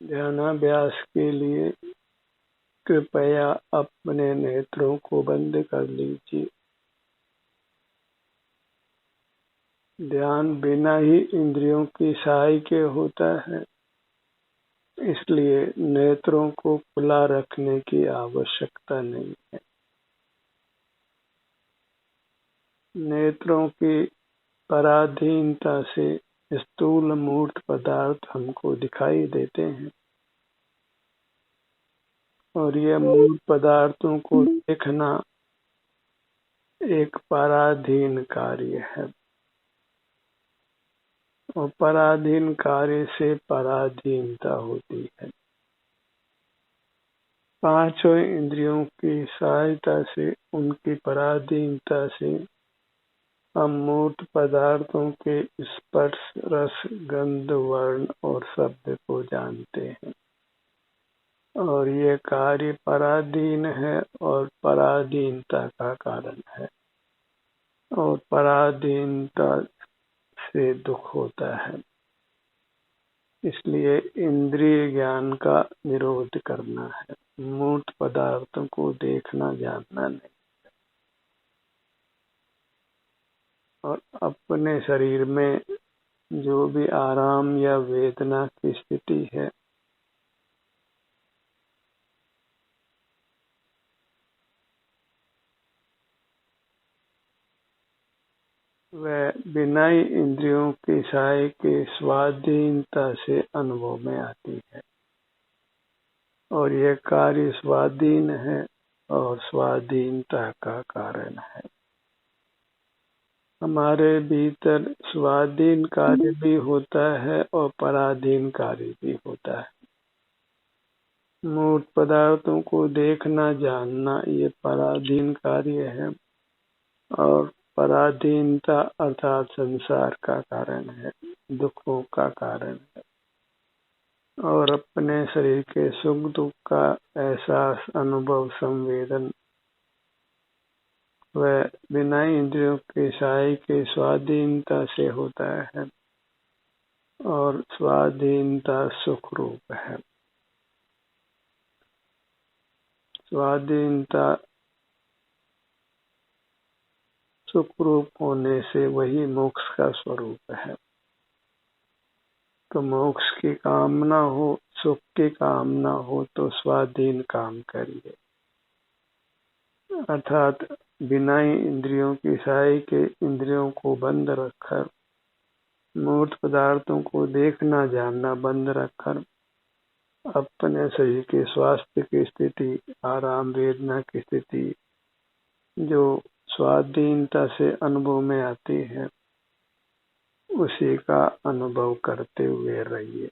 ध्यानाभ्यास के लिए कृपया अपने नेत्रों को बंद कर लीजिए। ध्यान बिना ही इंद्रियों की सहाय के होता है, इसलिए नेत्रों को खुला रखने की आवश्यकता नहीं है। नेत्रों की पराधीनता से स्थूल मूर्त पदार्थ हमको दिखाई देते हैं और यह मूर्त पदार्थों को देखना एक पराधीन कार्य है और पराधीन कार्य से पराधीनता होती है। पांचों इंद्रियों की सहायता से, उनकी पराधीनता से हम मूर्त पदार्थों के स्पर्श, रस, गंध, वर्ण और शब्द को जानते हैं और ये कार्य पराधीन है और पराधीनता का कारण है और पराधीनता से दुख होता है। इसलिए इंद्रिय ज्ञान का निरोध करना है, मूर्त पदार्थों को देखना जानना नहीं। और अपने शरीर में जो भी आराम या वेदना की स्थिति है, वह बिना ही इंद्रियों की सहाय के स्वाधीनता से अनुभव में आती है और यह कार्य स्वाधीन है और स्वाधीनता का कारण है। हमारे भीतर स्वाधीन कार्य भी होता है और पराधीन कार्य भी होता है। मूर्त पदार्थों को देखना जानना ये पराधीन कार्य है और पराधीनता अर्थात संसार का कारण है, दुखों का कारण है और अपने शरीर के सुख दुख का एहसास, अनुभव, संवेदन वह बिना इंद्रियों के सहाय के स्वाधीनता से होता है और स्वाधीनता सुख रूप है। स्वाधीनता सुख रूप होने से वही मोक्ष का स्वरूप है। तो मोक्ष की कामना हो, सुख की कामना हो तो स्वाधीन काम करिए, अर्थात बिना ही इंद्रियों की सहाय के इंद्रियों को बंद रखकर, मूर्त पदार्थों को देखना जानना बंद रखकर अपने शरीर के स्वास्थ्य की स्थिति, आराम वेदना की स्थिति जो स्वाधीनता से अनुभव में आती है, उसी का अनुभव करते हुए रहिए।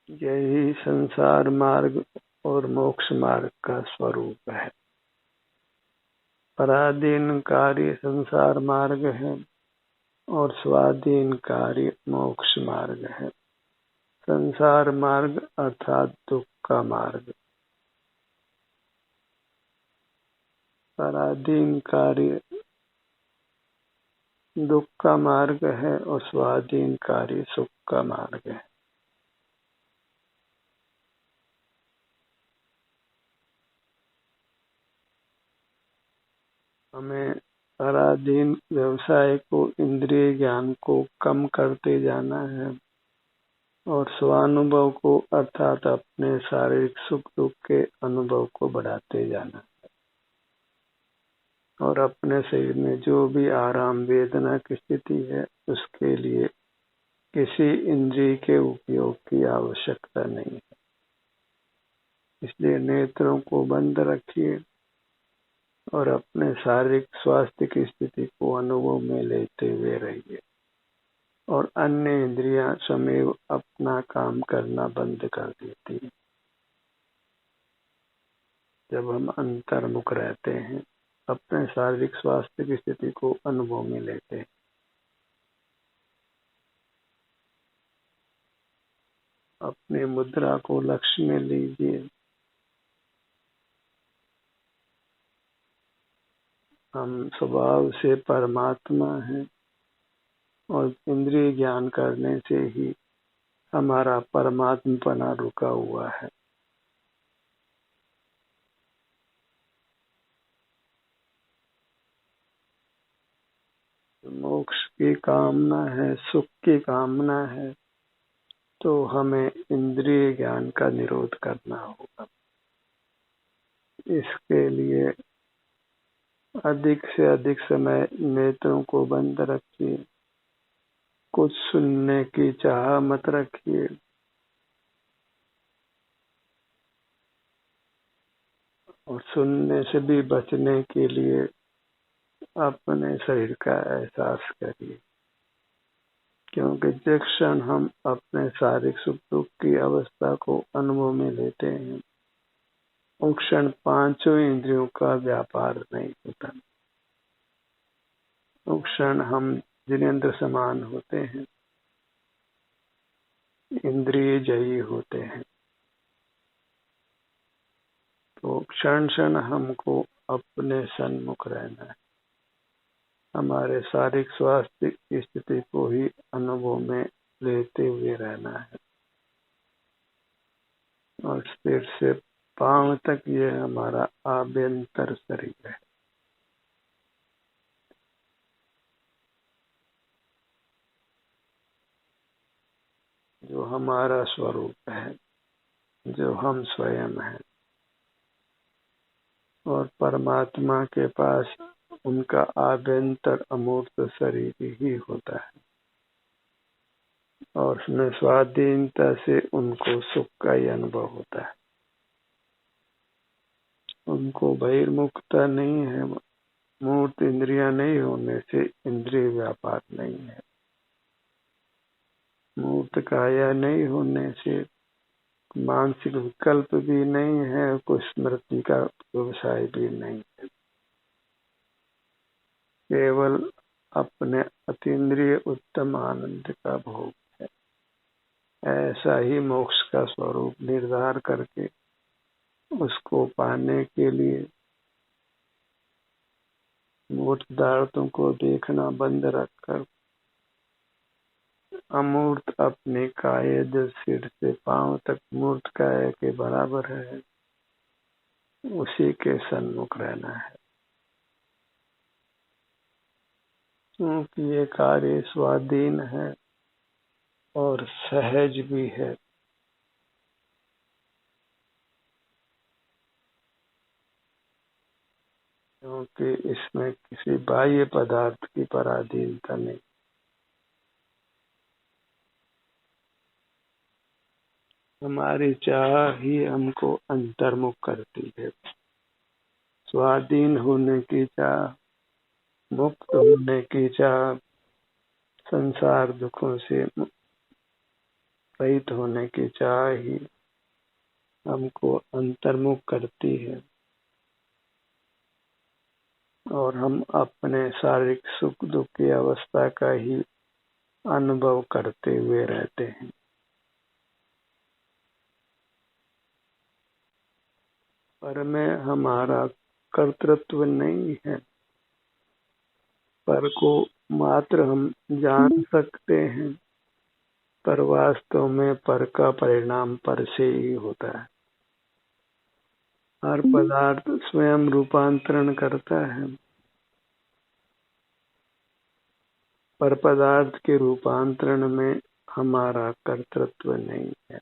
यही संसार मार्ग और मोक्ष मार्ग का स्वरूप है। पराधीन कार्य संसार मार्ग है और स्वाधीन कार्य मोक्ष मार्ग है। संसार मार्ग अर्थात दुख का मार्ग, पराधीन कार्य दुख का मार्ग है और स्वाधीन कार्य सुख का मार्ग है। हमें पराधीन व्यवसाय को, इंद्रिय ज्ञान को कम करते जाना है और स्वानुभव को अर्थात अपने शारीरिक सुख दुख के अनुभव को बढ़ाते जाना है और अपने शरीर में जो भी आराम वेदना की स्थिति है उसके लिए किसी इंद्रिय के उपयोग की आवश्यकता नहीं है। इसलिए नेत्रों को बंद रखिए और अपने शारीरिक स्वास्थ्य की स्थिति को अनुभव में लेते हुए रहिए और अन्य इंद्रियां स्वयं अपना काम करना बंद कर देती हैं जब हम अंतर्मुख रहते हैं, अपने शारीरिक स्वास्थ्य की स्थिति को अनुभव में लेते हैं। अपनी मुद्रा को लक्ष्य में लीजिए। हम स्वभाव से परमात्मा हैं और इंद्रिय ज्ञान करने से ही हमारा परमात्मपना रुका हुआ है। मोक्ष की कामना है, सुख की कामना है, तो हमें इंद्रिय ज्ञान का निरोध करना होगा। इसके लिए अधिक से अधिक समय नेत्रों को बंद रखिए, कुछ सुनने की चाह मत रखिए, और सुनने से भी बचने के लिए अपने शरीर का एहसास करिए, क्योंकि जिस क्षण हम अपने शारीरिक सुख दुख की अवस्था को अनुभव में लेते हैं, उस क्षण पांचों इंद्रियों का व्यापार नहीं होता। उस क्षण हम जिनेंद्र समान होते हैं, इंद्रिय जयी होते हैं। तो क्षण क्षण हमको अपने सन्मुख रहना है, हमारे शारीरिक स्वास्थ्य की स्थिति को ही अनुभव में लेते हुए रहना है। और सिर से पांव तक ये हमारा आभ्यंतर शरीर है, जो हमारा स्वरूप है, जो हम स्वयं हैं। और परमात्मा के पास उनका आभ्यंतर अमूर्त शरीर ही होता है, और उसमें स्वाधीनता से उनको सुख का ही अनुभव होता है। उनको बहिर्मुखता नहीं है, मूर्त इंद्रियां नहीं होने से इंद्रिय व्यापार नहीं है, मूर्त काया नहीं होने से मानसिक विकल्प भी नहीं है, कुछ स्मृति का व्यवसाय भी नहीं है। केवल अपने अतीन्द्रिय उत्तम आनंद का भोग है। ऐसा ही मोक्ष का स्वरूप निर्धार करके उसको पाने के लिए मूर्त पदार्थों को देखना बंद रखकर अमूर्त अपने काया जो सिर से पांव तक मूर्त काया के बराबर है, उसी के सन्मुख रहना है। क्योंकि ये कार्य स्वाधीन है और सहज भी है। क्योंकि इसमें किसी बाह्य पदार्थ की पराधीनता नहीं। हमारी चाह ही हमको अंतर्मुख करती है। स्वाधीन होने की चाह, मुक्त होने की चाह, संसार दुखों से रहित होने की चाह ही हमको अंतर्मुख करती है, और हम अपने शारीरिक सुख दुख की अवस्था का ही अनुभव करते हुए रहते हैं। पर में हमारा कर्तृत्व नहीं है, पर को मात्र हम जान सकते हैं, पर वास्तव में पर का परिणाम पर से ही होता है। हर पदार्थ स्वयं रूपांतरण करता है, पर पदार्थ के रूपांतरण में हमारा कर्तृत्व नहीं है।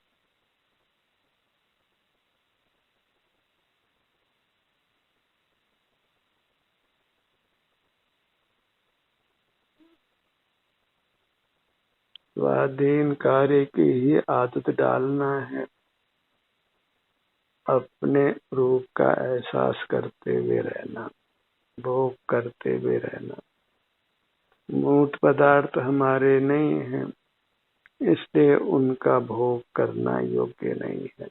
स्वाधीन कार्य की ही आदत डालना है, अपने रूप का एहसास करते हुए रहना, भोग करते हुए रहना। मूर्त पदार्थ हमारे नहीं हैं, इसलिए उनका भोग करना योग्य नहीं है।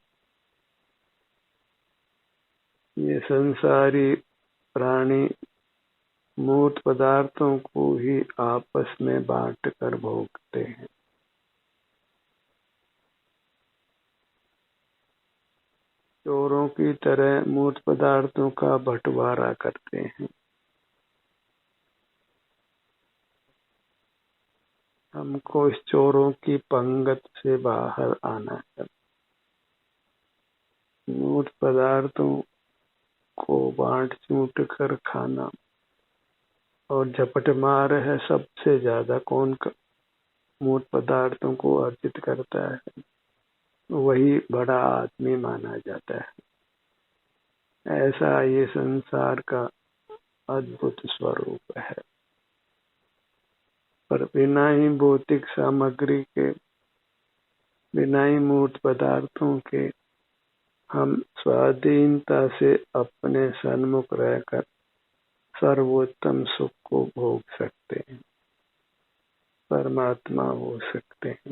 ये संसारी प्राणी मूर्त पदार्थों को ही आपस में बांट कर भोगते हैं। चोरों की तरह मूर्त पदार्थों का बंटवारा करते हैं। हमको इस चोरों की पंगत से बाहर आना है। मूर्त पदार्थों को बांट चूट कर खाना और झपट मार है। सबसे ज्यादा कौन मूर्त पदार्थों को अर्जित करता है, वही बड़ा आदमी माना जाता है। ऐसा ये संसार का अद्भुत स्वरूप है। पर बिना ही भौतिक सामग्री के, बिना ही मूर्त पदार्थों के हम स्वाधीनता से अपने सन्मुख रहकर सर्वोत्तम सुख को भोग सकते हैं, परमात्मा हो सकते हैं।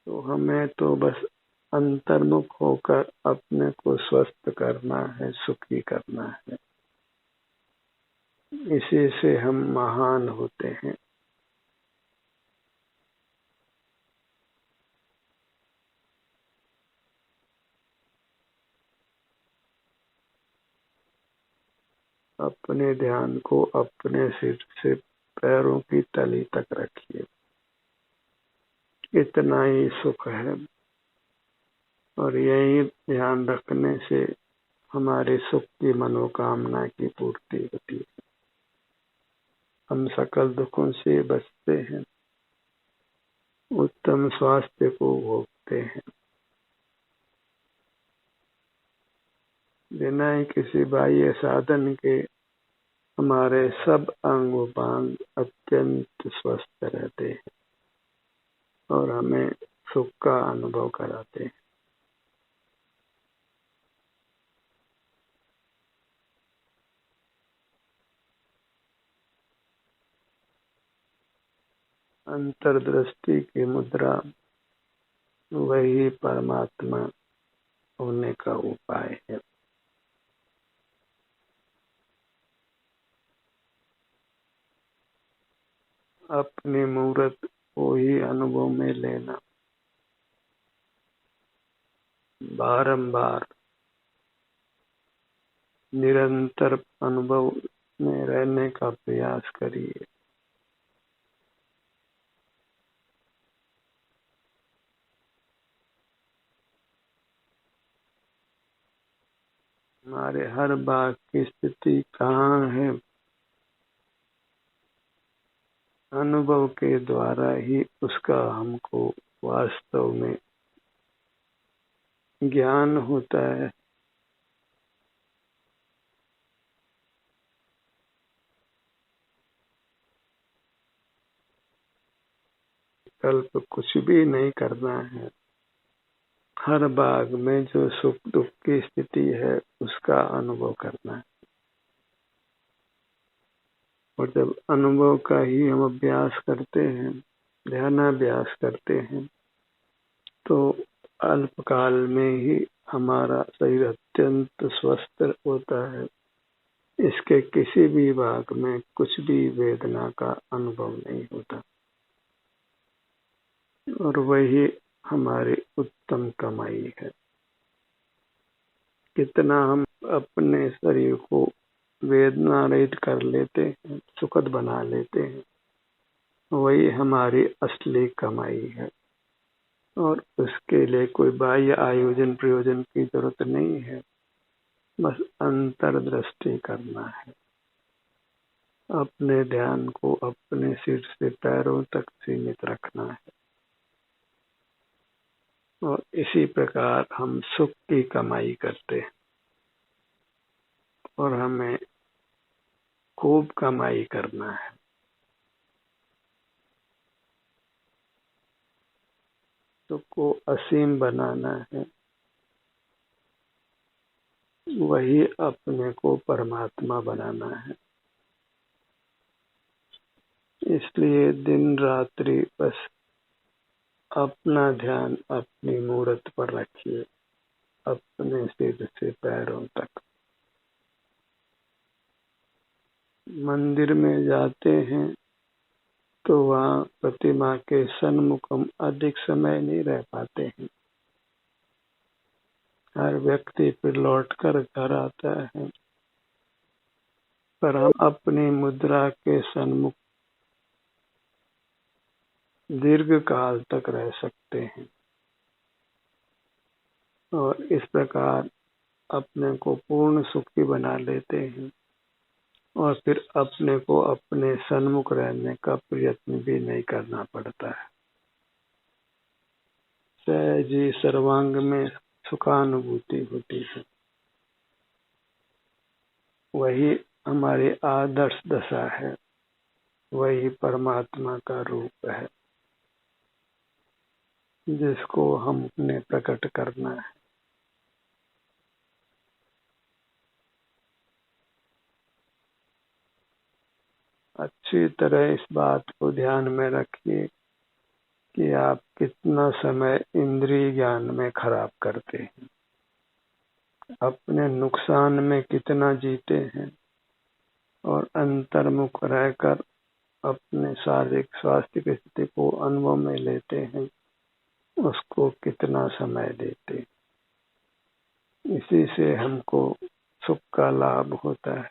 तो हमें तो बस अंतर्मुख होकर अपने को स्वस्थ करना है, सुखी करना है। इसी से हम महान होते हैं। अपने ध्यान को अपने सिर से पैरों की तली तक रखिए। इतना ही सुख है और यही ध्यान रखने से हमारे सुख की मनोकामना की पूर्ति होती है। हम सकल दुखों से बचते हैं, उत्तम स्वास्थ्य को भोगते हैं। बिना ही किसी बाह्य साधन के हमारे सब अंग उपांग अत्यंत स्वस्थ रहते हैं और हमें सुख का अनुभव कराते हैं। अंतर्दृष्टि की मुद्रा वही परमात्मा होने का उपाय है। अपनी मूर्त को ही अनुभव में लेना, बारंबार निरंतर अनुभव में रहने का प्रयास करिए। हमारे हर बात की स्थिति कहाँ है, अनुभव के द्वारा ही उसका हमको वास्तव में ज्ञान होता है। कल्प कुछ भी नहीं करना है। हर बाग में जो सुख दुख की स्थिति है उसका अनुभव करना है। और जब अनुभव का ही हम अभ्यास करते हैं, ध्यानाभ्यास करते हैं, तो अल्पकाल में ही हमारा शरीर अत्यंत स्वस्थ होता है। इसके किसी भी भाग में कुछ भी वेदना का अनुभव नहीं होता और वही हमारी उत्तम कमाई है। कितना हम अपने शरीर को वेदना रहित कर लेते हैं, सुखद बना लेते हैं, वही हमारी असली कमाई है। और उसके लिए कोई बाह्य आयोजन प्रयोजन की जरूरत नहीं है, बस अंतर्दृष्टि करना है। अपने ध्यान को अपने सिर से पैरों तक सीमित रखना है और इसी प्रकार हम सुख की कमाई करते हैं। और हमें खूब कमाई करना है। सुख को असीम बनाना है, वही अपने को परमात्मा बनाना है। इसलिए दिन रात्रि बस अपना ध्यान अपनी मूर्त पर रखिए, अपने सिर से पैरों तक। मंदिर में जाते हैं तो वहाँ प्रतिमा के सन्मुख हम अधिक समय नहीं रह पाते हैं। हर व्यक्ति फिर लौटकर घर आता है, पर हम अपनी मुद्रा के सन्मुख दीर्घ काल तक रह सकते हैं और इस प्रकार अपने को पूर्ण सुखी बना लेते हैं और फिर अपने को अपने सन्मुख रहने का प्रयत्न भी नहीं करना पड़ता है। सहज ही सर्वांग में सुखानुभूति होती है। वही हमारी आदर्श दशा है, वही परमात्मा का रूप है जिसको हमने प्रकट करना है। अच्छी तरह इस बात को ध्यान में रखिए कि आप कितना समय इंद्रिय ज्ञान में खराब करते हैं, अपने नुकसान में कितना जीते हैं और अंतर्मुख रहकर अपने शारीरिक स्वास्थ्य की स्थिति को अनुभव में लेते हैं, उसको कितना समय देते। इसी से हमको सुख का लाभ होता है।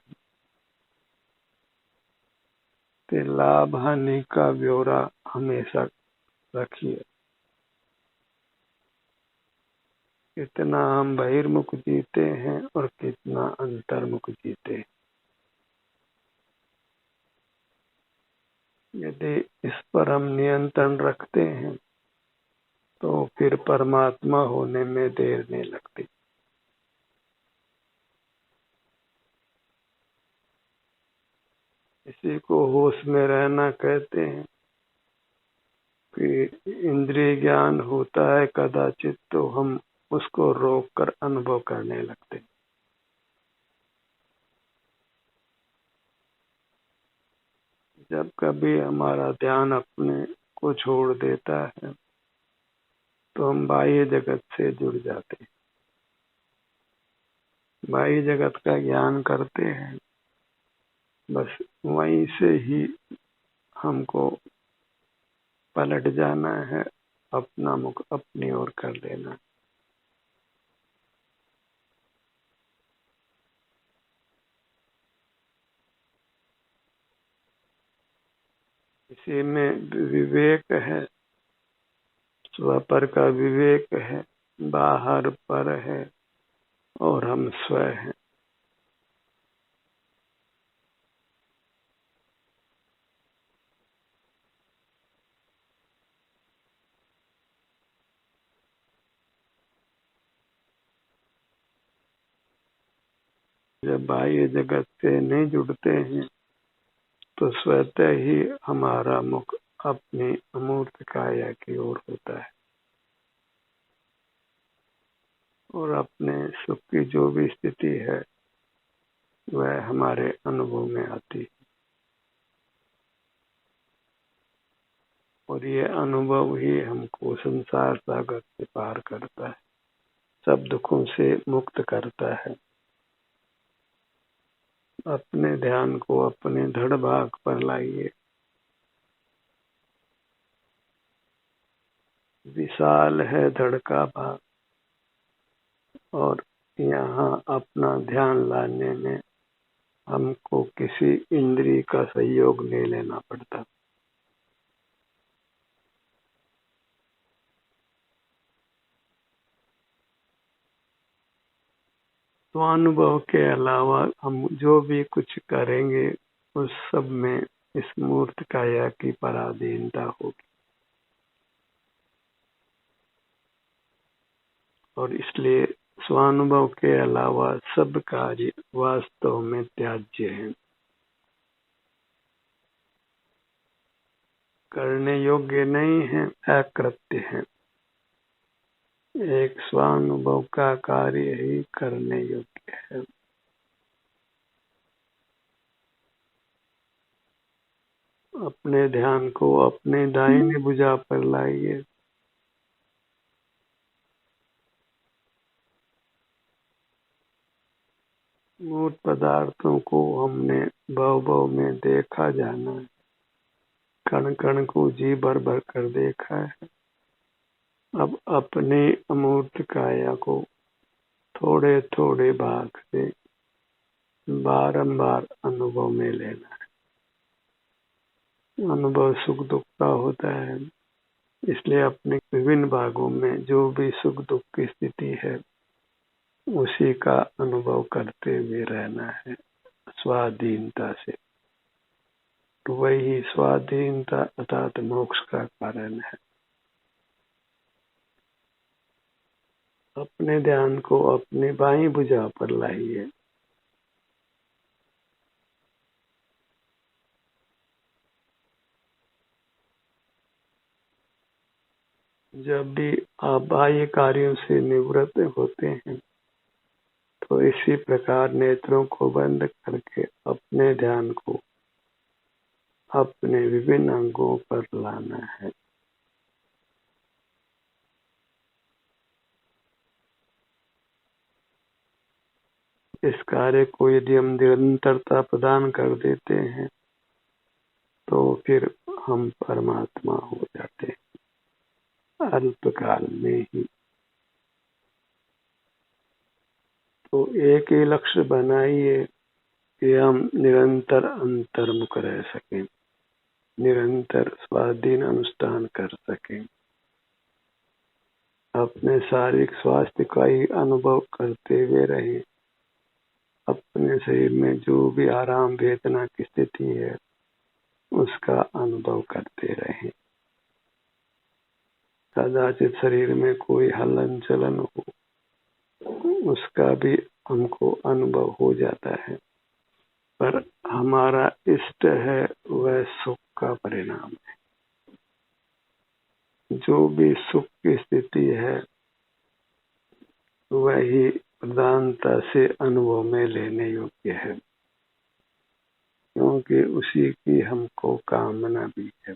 तो लाभ हानि का ब्यौरा हमेशा रखिए। कितना हम बहिर्मुख जीते हैं और कितना अंतर्मुख जीते हैं। यदि इस पर हम नियंत्रण रखते हैं तो फिर परमात्मा होने में देर नहीं लगती। इसी को होश में रहना कहते हैं कि इंद्रिय ज्ञान होता है कदाचित तो हम उसको रोक कर अनुभव करने लगते हैं। जब कभी हमारा ध्यान अपने को छोड़ देता है तो हम बाह्य जगत से जुड़ जाते हैं, बाह्य जगत का ज्ञान करते हैं, बस वहीं से ही हमको पलट जाना है, अपना मुख अपनी ओर कर लेना। इसी में विवेक है, स्वपर का विवेक है, बाहर पर है और हम स्वयं हैं। जब बाह्य जगत से नहीं जुड़ते हैं तो स्वतः ही हमारा मुख अपनी अमूर्त काया की ओर होता है और अपने सुख की जो भी स्थिति है वह हमारे अनुभव में आती है और ये अनुभव ही हमको संसार सागर से पार करता है, सब दुखों से मुक्त करता है। अपने ध्यान को अपने धड़ भाग पर लाइए। विशाल है धड़ का भाग और यहाँ अपना ध्यान लाने में हमको किसी इंद्रिय का सहयोग नहीं लेना पड़ता। स्वानुभव के अलावा हम जो भी कुछ करेंगे उस सब में इस मूर्त काया की पराधीनता होगी और इसलिए स्वानुभव के अलावा सब कार्य वास्तव में त्याज्य हैं, करने योग्य नहीं है, अकृत्य है। एक स्वानुभव का कार्य ही करने योग्य है। अपने ध्यान को अपने दाहिनी भुजा पर लाइए। मूर्त पदार्थों को हमने भव भव में देखा जाना है, कण कण को जी भर भर कर देखा है। अब अपने अमूर्त काया को थोड़े थोड़े भाग से बारंबार अनुभव में लेना है। अनुभव सुख दुख का होता है, इसलिए अपने विभिन्न भागों में जो भी सुख दुख की स्थिति है उसी का अनुभव करते हुए रहना है स्वाधीनता से। तो वही स्वाधीनता अर्थात मोक्ष का कारण है। अपने ध्यान को अपनी बाईं भुजा पर लाइए। जब भी आप बाह्य कार्यों से निवृत्त होते हैं तो इसी प्रकार नेत्रों को बंद करके अपने ध्यान को अपने विभिन्न अंगों पर लाना है। इस कार्य को यदि हम निरंतरता प्रदान कर देते हैं तो फिर हम परमात्मा हो जाते हैं अल्पकाल में ही। तो एक ही लक्ष्य बनाइए कि हम निरंतर अंतर्मुख रह सकें, निरंतर स्वाधीन अनुष्ठान कर सकें, अपने शारीरिक स्वास्थ्य का ही अनुभव करते हुए रहें। अपने शरीर में जो भी आराम वेदना की स्थिति है उसका अनुभव करते रहें। कदाचित शरीर में कोई हलन चलन हो, उसका भी हमको अनुभव हो जाता है, पर हमारा इष्ट है वह सुख का परिणाम है। जो भी सुख की स्थिति है वही प्रधानता से अनुभव में लेने योग्य है, क्योंकि उसी की हमको कामना भी है।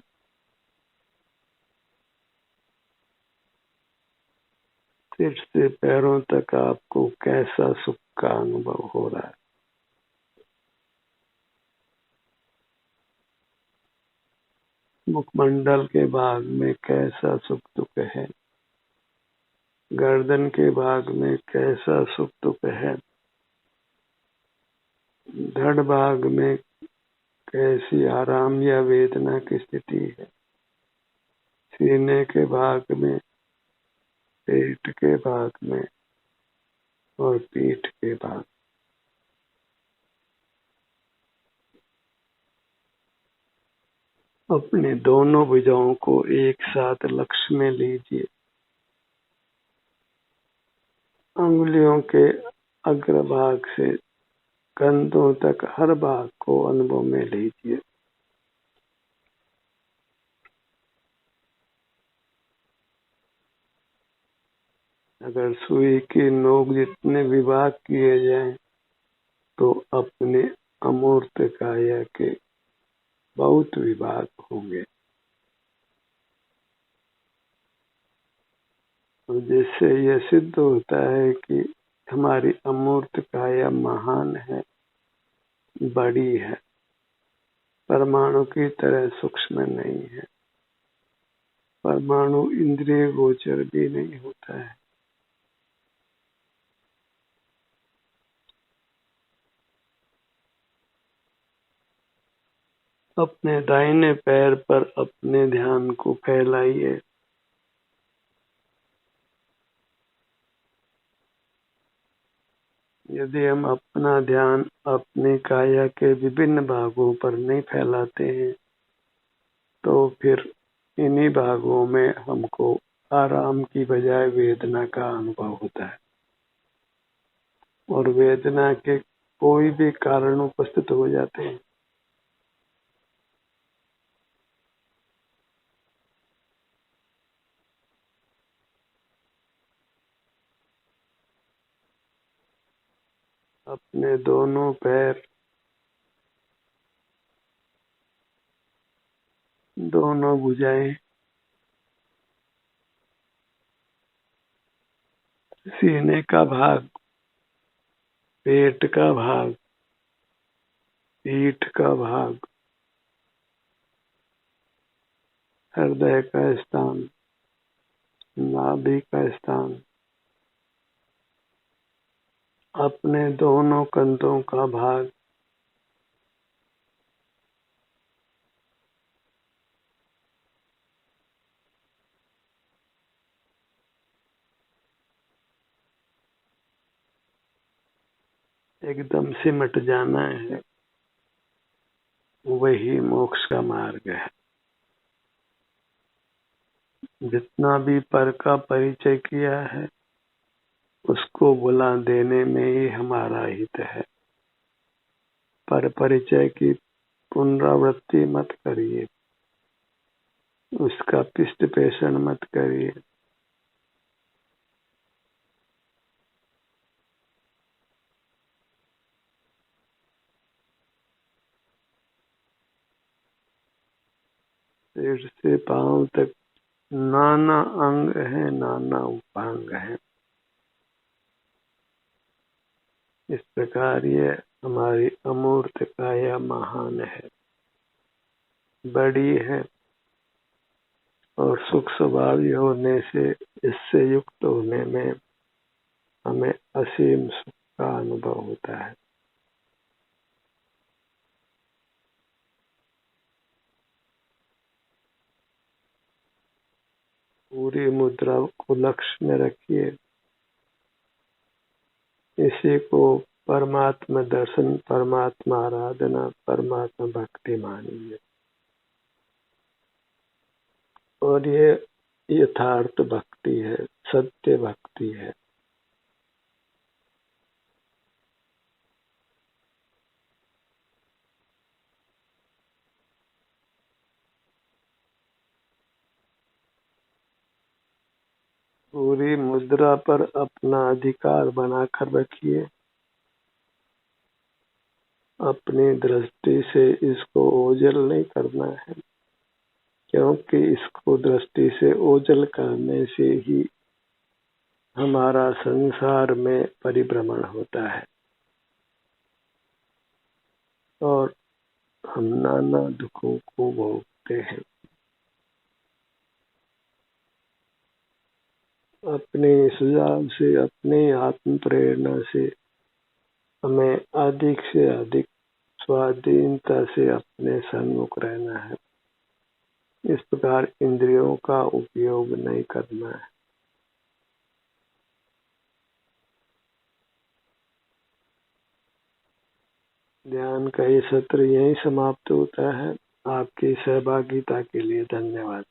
सिर से पैरों तक आपको कैसा सुख का अनुभव हो रहा है? मुखमंडल के भाग में कैसा सुख दुख है? गर्दन के भाग में कैसा सुख दुख है? धड़ भाग में कैसी आराम या वेदना की स्थिति है? सीने के भाग में, पेट के भाग में और पीठ के भाग। अपने दोनों भुजाओं को एक साथ लक्ष्य में लीजिए। अंगुलियों के अग्रभाग से कंधों तक हर भाग को अनुभव में लीजिए। अगर सुई की नोक जितने विभाग किए जाएं तो अपने अमूर्त काया के बहुत विभाग होंगे, और जिससे यह सिद्ध होता है कि हमारी अमूर्त काया महान है, बड़ी है, परमाणु की तरह सूक्ष्म नहीं है। परमाणु इंद्रिय गोचर भी नहीं होता है। अपने दाहिने पैर पर अपने ध्यान को फैलाइए। यदि हम अपना ध्यान अपनी काया के विभिन्न भागों पर नहीं फैलाते हैं तो फिर इन्हीं भागों में हमको आराम की बजाय वेदना का अनुभव होता है, और वेदना के कोई भी कारण उपस्थित हो जाते हैं। अपने दोनों पैर, दोनों भुजाएं, सीने का भाग, पेट का भाग, पीठ का भाग, हृदय का स्थान, नाभि का स्थान, अपने दोनों कंधों का भाग एकदम सिमट जाना है, वही मोक्ष का मार्ग है। जितना भी पर का परिचय किया है, उसको भुला देने में ही हमारा हित है। पर परिचय की पुनरावृत्ति मत करिए, उसका पिष्ट पेषण मत करिए। सिर से पांव तक नाना अंग है, नाना उपांग है। इस प्रकार ये हमारी अमूर्त काया महान है, बड़ी है, और सुख स्वभावी होने से इससे युक्त होने में हमें असीम सुख का अनुभव होता है। पूरी मुद्रा को लक्ष्य में रखिए, इसी को परमात्मा दर्शन, परमात्मा आराधना, परमात्मा भक्ति मानिए। और ये यथार्थ भक्ति है, सत्य भक्ति है। पूरी मुद्रा पर अपना अधिकार बनाकर रखिए। अपनी दृष्टि से इसको ओझल नहीं करना है, क्योंकि इसको दृष्टि से ओझल करने से ही हमारा संसार में परिभ्रमण होता है और हम नाना दुखों को भोगते हैं। अपने सुझाव से, अपनी आत्म प्रेरणा से हमें अधिक से अधिक स्वाधीनता से अपने सन्मुख रहना है। इस प्रकार इंद्रियों का उपयोग नहीं करना है। ध्यान का ये सत्र यहीं समाप्त होता है। आपकी सहभागिता के लिए धन्यवाद।